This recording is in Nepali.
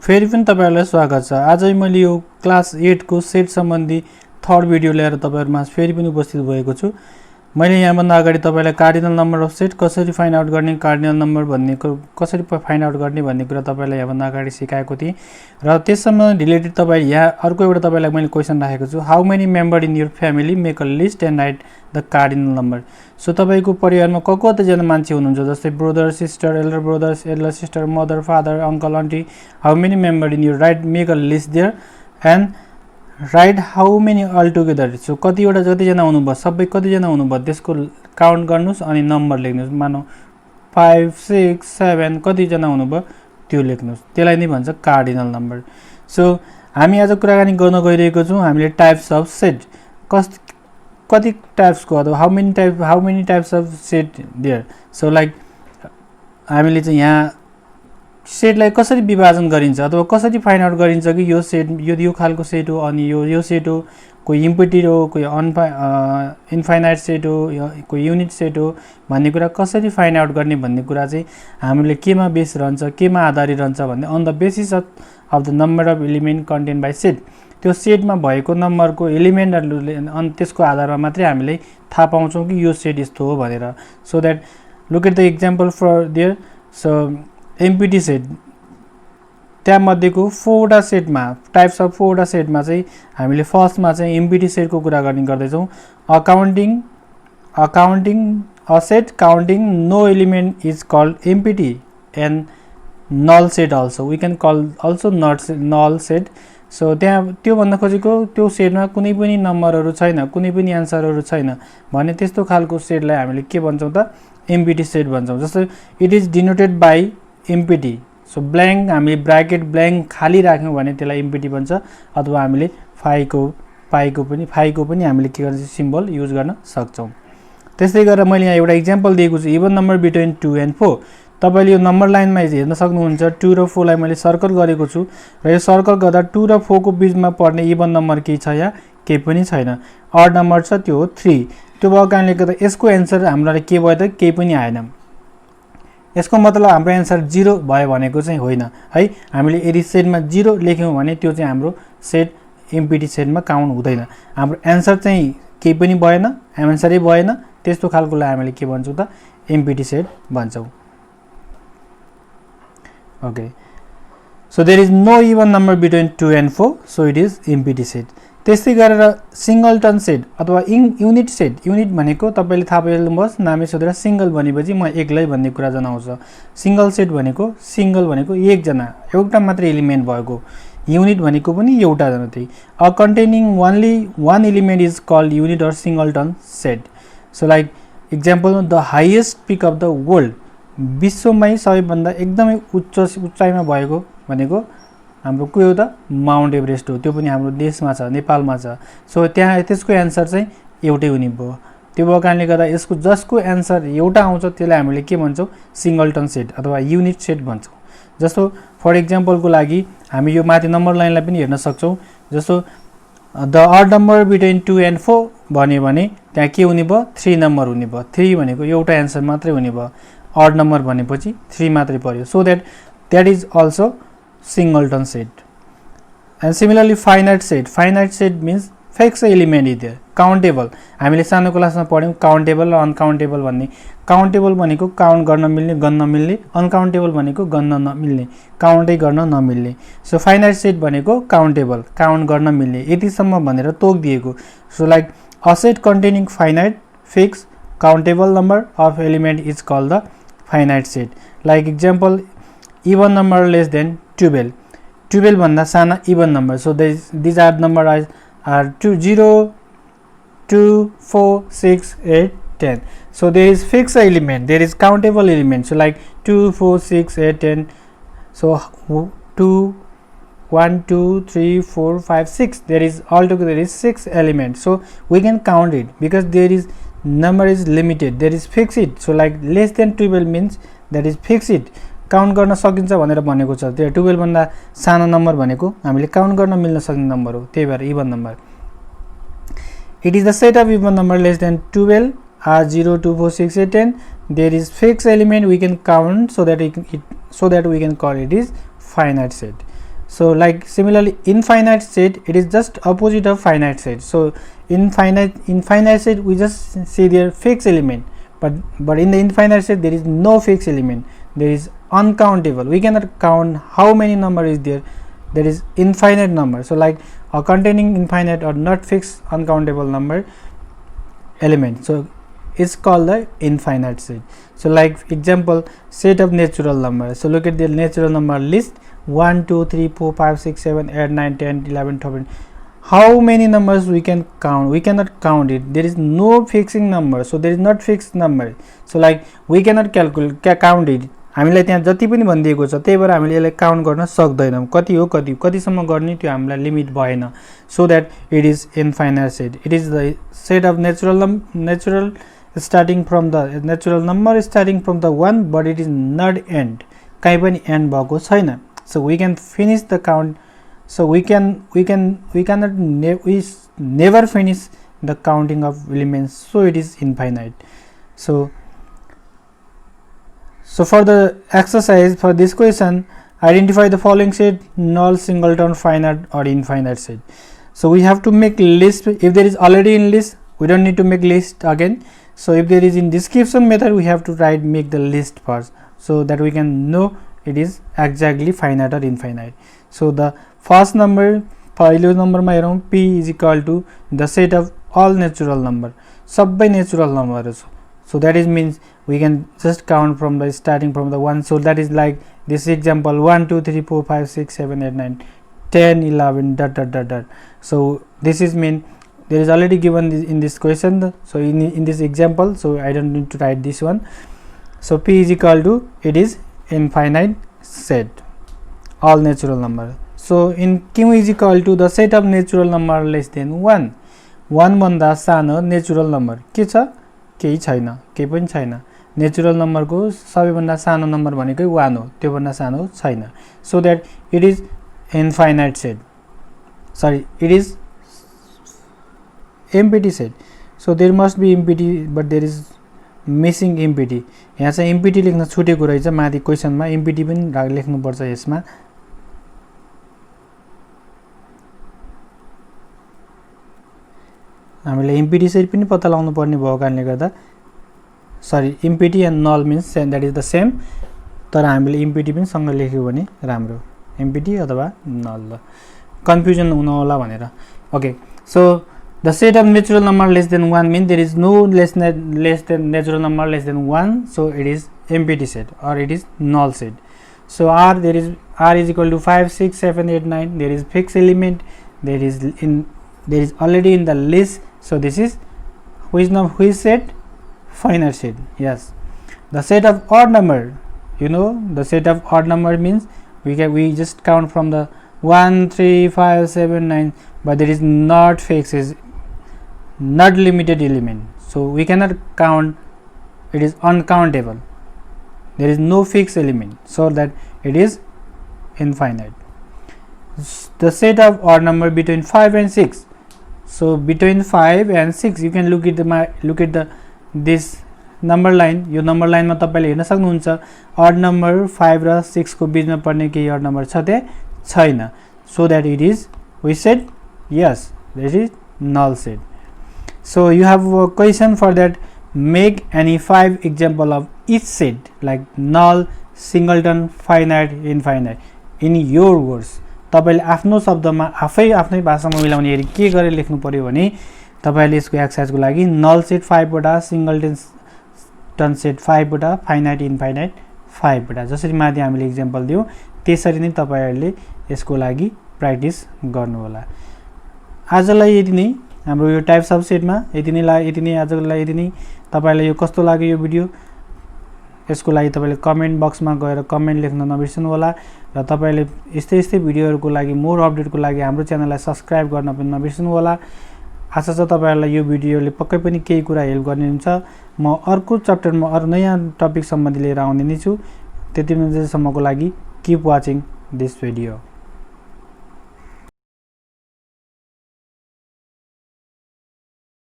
फेरि पनि तपाईहरुलाई स्वागत छ। आज मैले यो क्लास 8 को सेट सम्बन्धी थर्ड भिडियो लिएर तपाईहरुमा फेरि पनि उपस्थित भएको छु। मैले यहाँ भन्दा अगाडि तपाईलाई कार्डिनल नम्बर अफ सेट कसरी फाइन्ड आउट गर्ने, कार्डिनल नम्बर भन्ने कसरी फाइन्ड आउट गर्ने भन्ने कुरा तपाईलाई यहाँ भन्दा अगाडि सिकाएको थिएँ र त्यससँग रिलेटेड तपाई यहाँ अर्को एउटा तपाईलाई मैले क्वेशन राखेको छु। How many member in your family make a list and write the cardinal number. So तपाईको परिवारमा कति जना मान्छे हुनुहुन्छ, जस्तै brother sister, elder brothers, elder sister, mother father, uncle aunty, how many member in your write make a list there and write how many all together. So कतिवटा जतिजना हुनुभयो सबै कतिजना हुनुभयो त्यसको काउन्ट गर्नुस् अनि नम्बर लेख्नुस्। मानौ 5 6 7 कतिजना हुनुभयो त्यो लेख्नुस्। त्यसलाई नै भन्छ कार्डिनल नम्बर। सो हामी आज कुराकानी गर्न गइरहेको छौं हामीले टाइप्स अफ सेट कति टाइप्सको अथवा how many types of set there. So like हामीले चाहिँ यहाँ सेटलाई कसरी विभाजन गरिन्छ अथवा कसरी फाइन्ड आउट गरिन्छ कि यो सेट यो खालको सेट हो अनि यो सेट हो, कोही इम्प्लिसिट हो, कोही इन्फाइनाइट सेट हो, कोही युनिट सेट हो भन्ने कुरा कसरी फाइन्ड आउट गर्ने भन्ने कुरा चाहिँ हामीले केमा बेस रहन्छ, केमा आधारित रहन्छ भन्ने on the basis of the number of element content by set. त्यो सेटमा भएको नम्बरको एलिमेन्टहरुले अनि त्यसको आधारमा मात्रै हामीले थाहा पाउँछौं कि यो सेट यस्तो हो भनेर। So that look at the example for there. So empty set त्या मध्येको 4 वटा सेटमा टाइप्स अफ 4 वटा सेटमा चाहिँ हामीले फर्स्टमा चाहिँ एम्प्टी सेटको कुरा गर्ने गर्दै छौं। Accounting a set counting no element is called empty and null set also we can call also null set. So त्यहाँ त्यो भन्न खोजेको त्यो सेटमा कुनै पनि नम्बरहरु छैन, कुनै पनि आन्सरहरु छैन भने त्यस्तो खालको सेटलाई हामीले के भन्छौं त एम्प्टी सेट भन्छौं। जस्तो it is denoted by empty. So blank हामीले ब्र्याकेट ब्ल्याङ्क खाली राख्यौं भने त्यसलाई एम्प्टी भन्छ। अथवा हामीले फाइको पनि हामीले के गर्न सिम्बल युज गर्न सक्छौं। त्यस्तै गरेर मैले यहाँ एउटा एक्जाम्पल दिएको छु इभन नम्बर बिट्विन 2 एन्ड 4। तपाईले यो नम्बर लाइनमा हेर्न सक्नुहुन्छ 2 र 4 लाई मैले सर्कल गरेको छु र यो सर्कल गर्दा 2 र 4 को बीचमा पर्ने इभन नम्बर के छ या केही पनि छैन। अड नम्बर छ त्यो हो 3। त्यो भएको कारणले गर्दा यसको एन्सर हामीलाई के भयो त केही पनि आएन। यसको मतलब हाम्रो एन्सर 0 भयो भनेको चाहिँ होइन है। हामीले यदि सेटमा 0 लेख्यौं भने त्यो चाहिँ हाम्रो सेट एम्प्टी सेटमा काउन्ट हुँदैन। हाम्रो एन्सर चाहिँ केही पनि भएन, एन्सरै भएन, त्यस्तो खालकोलाई हामीले के भन्छौं त एम्प्टी सेट भन्छौं। Okay, so there is no even number between 2 and 4, so it is empty set. त्यस्तै गरेर सिंगलटन सेट अथवा युनिट सेट। युनिट भनेको तपाईले थाहा पाइहाल्नुभस् नामै सोधेर सिंगल भनेपछि म एक्लै भन्ने कुरा जनाउँछ। सिंगल सेट भनेको एक जना एउटा मात्र एलिमेन्ट भएको। युनिट भनेको पनि एउटा जना त्यही। A containing only one element is called unit or singleton set. So like example the highest peak of the world, विश्वमै सबैभन्दा एकदमै उच्चाइमा भएको भनेको हाम्रो के हो त माउन्ट एभरेस्ट हो। त्यो पनि हाम्रो देशमा छ, नेपालमा छ। सो त्यहाँ त्यसको एन्सर चाहिँ एउटै हुने भयो। त्यो भएको कारणले गर्दा यसको जसको एन्सर एउटा आउँछ त्यसलाई हामीले के भन्छौं सिंगलटन सेट अथवा युनिट सेट भन्छौं। जस्तो फर एक्जाम्पलको लागि हामी यो माथि नम्बर लाइनलाई पनि हेर्न सक्छौं। जस्तो the odd number between 2 and 4 भन्यो भने त्यहाँ के हुने भयो 3 नम्बर हुने भयो। 3 भनेको एउटा एन्सर मात्रै हुने भयो। odd number भनेपछि 3 मात्रै पर्यो। So that is also singleton set. And similarly finite set means fixed element is there. Countable हामीले सानो क्लासमा पढ्यौं काउन्टेबल र अनकाउन्टेबल भन्ने। काउन्टेबल भनेको काउन्ट गर्न मिल्ने गन्न मिल्ने, अनकाउन्टेबल भनेको गन्न नमिल्ने काउन्टै गर्न नमिल्ने। सो फाइनाइट सेट भनेको काउन्टेबल काउन्ट गर्न मिल्ने यतिसम्म भनेर तोक दिएको। So like a set containing finite fixed countable number of element is called the finite set. Like example even number less than 12 भन्दा साना even number. So these are number are 2 0 2 4 6 8 10. So there is fixed element, there is countable element. So like 2 4 6 8 10. So 2 1 2 3 4 5 6 there is altogether there is 6 elements. So we can count it because there is number is limited, there is fixed. So like less than 12 means that is fixed. Count गर्न सकिन्छ भनेर भनेको छ। त्यो 12 भन्दा सानो नम्बर भनेको हामीले काउन्ट गर्न मिल्न सक्ने नम्बर हो, त्यही भएर even number. It is the set of even number less than 12 are 0 2 4 6 8 10. There is fixed element we can count so that we can call it is finite set. So like similarly infinite set, it is just opposite of finite set. So infinite set we just see their fixed element, but in the infinite set there is no fixed element, there is uncountable, we cannot count how many number is there, there is infinite number. So like containing infinite or not fixed uncountable number element, so it's called the infinite set. So like example, set of natural number. So look at the natural number list, 1 2 3 4 5 6 7 8 9 10 11 12. How many numbers we can count? We cannot count it, there is no fixing number, so there is not fixed number. So like we cannot calculate count it, हामीलाई त्यहाँ जति पनि भनिदिएको छ त्यही भएर हामीले यसलाई काउन्ट गर्न सक्दैनौं, कति हो कतिसम्म गर्ने त्यो हामीलाई लिमिट भएन. So that it is infinite set. It is the set of natural starting from the natural number starting from the 1, but it is not end, कहीं पनि end भएको छैन. So we can finish the count. So we cannot never finish the counting of elements, so it is infinite. So for the exercise for this question, identify the following set: null, singleton, finite or infinite set. So we have to make list. If there is already in list, we don't need to make list again. So if there is in description method, we have to make the list first, so that we can know it is exactly finite or infinite. So the first number, पहिलो number मा हेरौं, p is equal to the set of all natural number, सबै natural number हरु छ. So that is means we can just count from the starting from the 1. So that is like this example, 1 2 3 4 5 6 7 8 9 10 11 dot dot dot dot. So this is mean there is already given in this question. So in this example, so I don't need to write this one. So p is equal to, it is infinite set, all natural number. So in q is equal to the set of natural number less than 1. 1 भन्दा सानो नेचुरल नम्बर के छ? केही छैन, केही पनि छैन. नेचुरल नम्बर को सबैभन्दा सानो नम्बर भनेकै 1 हो, त्यो भन्दा सानो छैन. So that it is infinite set. Sorry, it is empty set. So there must be empty, but there is missing empty. यहाँ चाहिँ empty लेख्न छुटेको रहेछ, माथि क्वेशनमा empty पनि लेख्नु पर्छ यसमा. हामीले empty set पनि पत्ता लगाउनु पर्ने भएको कारणले गर्दा, sorry, empty and null means that is the same, तर हामीले empty पनि सँग लेख्यो भने राम्रो, empty अथवा null, confusion हुन होला भनेर. Okay, so the set of natural number less than 1 means there is no less than natural number less than 1, so it is empty set or it is null set. So r is equal to 5 6 7 8 9, there is fixed element, there is already in the list. So this is which set? Finite set. Yes. The set of odd number, you know, the set of odd number means we just count from the 1 3 5 7 9, but there is not fixed, is not limited element, so we cannot count, it is uncountable, there is no fixed element, so that it is infinite. The set of odd number between 5 and 6. So between 5 and 6, you can look at this number line. यो number line मा तपाईले हेर्न सक्नुहुन्छ odd number 5 र 6 को बीचमा पर्ने केही odd number छ ते छैन. So that it is, we said yes, this is null set. So you have a question for that, make any 5 example of each set like null, singleton, finite, infinite in your words. तपाईले आफ्नो शब्दमा आफै आफ्नै भाषामा मिलाउने हेरी के गरेर लेख्नु पर्यो भने तपाईले यसको एक्सरसाइजको लागि null set 5 वटा, singleton set 5 वटा, finite infinite 5 वटा, जसरी माथि हामीले एक्जाम्पल दियौ त्यसरी नै तपाईहरुले यसको लागि प्र्याक्टिस गर्नु होला. आजलाई यति नै हाम्रो यो टाइप्स अफ सेटमा यति नै आजको लागि यति नै. तपाईलाई यो कस्तो लाग्यो यो भिडियो, यसको लागि तपाईले कमेन्ट बक्समा गएर कमेन्ट लेख्न नबिर्सनु होला र तपाईले यस्तै भिडियोहरुको लागि, मोर अपडेटको लागि हाम्रो च्यानललाई सब्स्क्राइब गर्न पनि नबिर्सनु होला. आशा छ तपाईहरुलाई यो भिडियोले पक्कै पनि केही कुरा हेल्प गर्ने हुन्छ. म अर्को च्याप्टरमा अरु नयाँ टपिक सम्बन्धी लिएर आउने नै छु. त्यतिबेलासम्मको लागि कीप वाचिङ दिस भिडियो.